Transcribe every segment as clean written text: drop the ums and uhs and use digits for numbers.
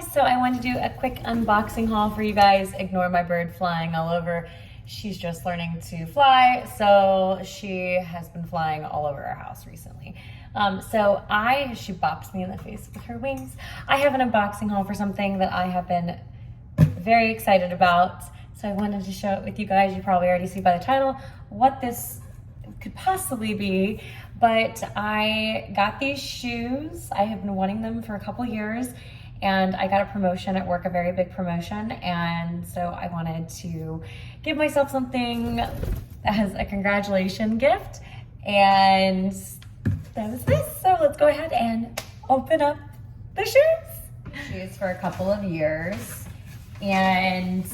guys, so I wanted to do a quick unboxing haul for you guys. Ignore my bird flying all over. She's just learning to fly, so she has been flying all over our house recently. She bops me in the face with her wings. I have an unboxing haul for something that I have been very excited about. So I wanted to show it with you guys. You probably already see by the title what this could possibly be, but I got these shoes. I have been wanting them for a couple years, and I got a promotion at work, a very big promotion, and so I wanted to give myself something as a congratulation gift, and that was this. So let's go ahead and open up the shoes for a couple of years, and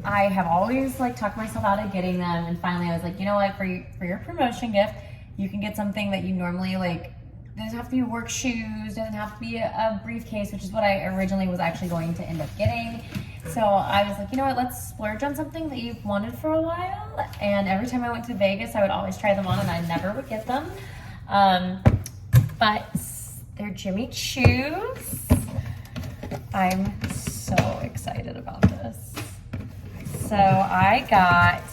I have always talked myself out of getting them, and finally I was like, you know what, for your promotion gift, you can get something that you normally doesn't have to be work shoes, doesn't have to be a briefcase, which is what I originally was actually going to end up getting. So I was like, you know what, let's splurge on something that you've wanted for a while. And every time I went to Vegas, I would always try them on and I never would get them. But they're Jimmy Choo's. I'm so excited about this. So I got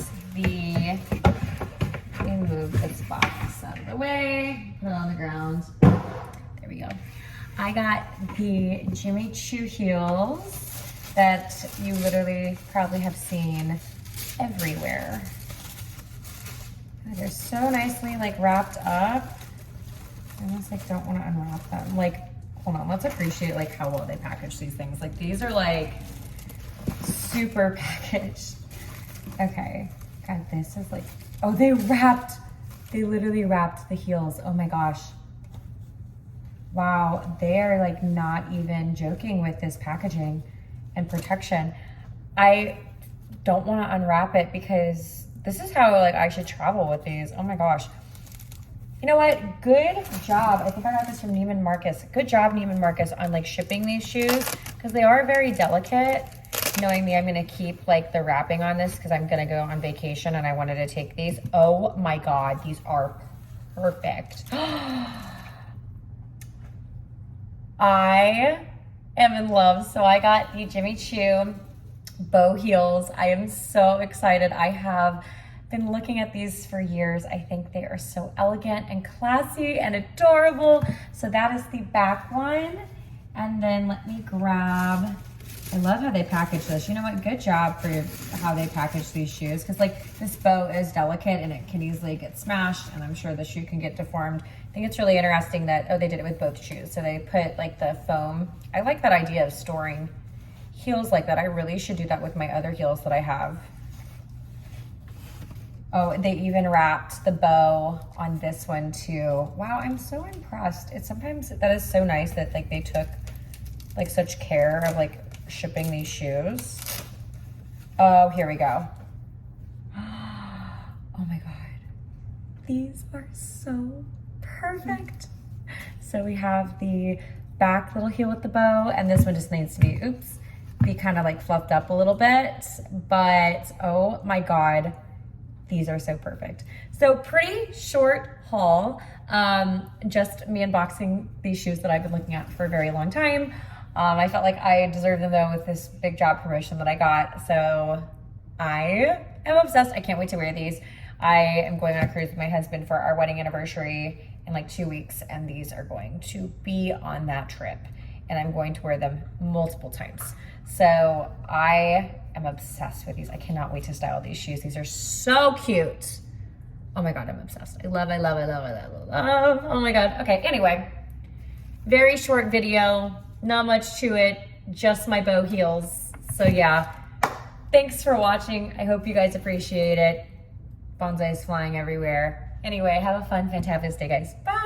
let me move this box out of the way, put it on the ground. There we go. I got the Jimmy Choo heels that you literally probably have seen everywhere. They're so nicely wrapped up. I almost don't want to unwrap them. Hold on, let's appreciate how well they package these things. These are super packaged. Okay, God, this is oh, they literally wrapped the heels. Oh my gosh. Wow, they are not even joking with this packaging and protection. I don't want to unwrap it because this is how I should travel with these. Oh my gosh. You know what? Good job. I think I got this from Neiman Marcus. Good job, Neiman Marcus, on shipping these shoes because they are very delicate. Knowing me, I'm gonna keep the wrapping on this because I'm gonna go on vacation and I wanted to take these. Oh my God, these are perfect. I am in love. So I got the Jimmy Choo bow heels. I am so excited. I have been looking at these for years. I think they are so elegant and classy and adorable. So that is the back one. And then let me grab, I love how they package this. You know what? Good job for how they package these shoes. Because this bow is delicate and it can easily get smashed, and I'm sure the shoe can get deformed. I think it's really interesting that, oh, they did it with both shoes. So they put the foam. I like that idea of storing heels like that. I really should do that with my other heels that I have. Oh, they even wrapped the bow on this one too. Wow, I'm so impressed. Sometimes that is so nice that they took such care of shipping these shoes. Oh, here we go. Oh my God. These are so perfect. So we have the back little heel with the bow, and this one just needs to be kind of fluffed up a little bit, but oh my God, these are so perfect. So pretty short haul, just me unboxing these shoes that I've been looking at for a very long time. I felt like I deserved them though with this big job promotion that I got. So I am obsessed. I can't wait to wear these. I am going on a cruise with my husband for our wedding anniversary in 2 weeks, and these are going to be on that trip, and I'm going to wear them multiple times. So I am obsessed with these. I cannot wait to style these shoes. These are so cute. Oh my God, I'm obsessed. I love. Oh my God. Okay, anyway, very short video. Not much to it, just my bow heels. So yeah, thanks for watching. I hope you guys appreciate it. Bonsai's flying everywhere. Anyway, have a fun, fantabulous day, guys. Bye.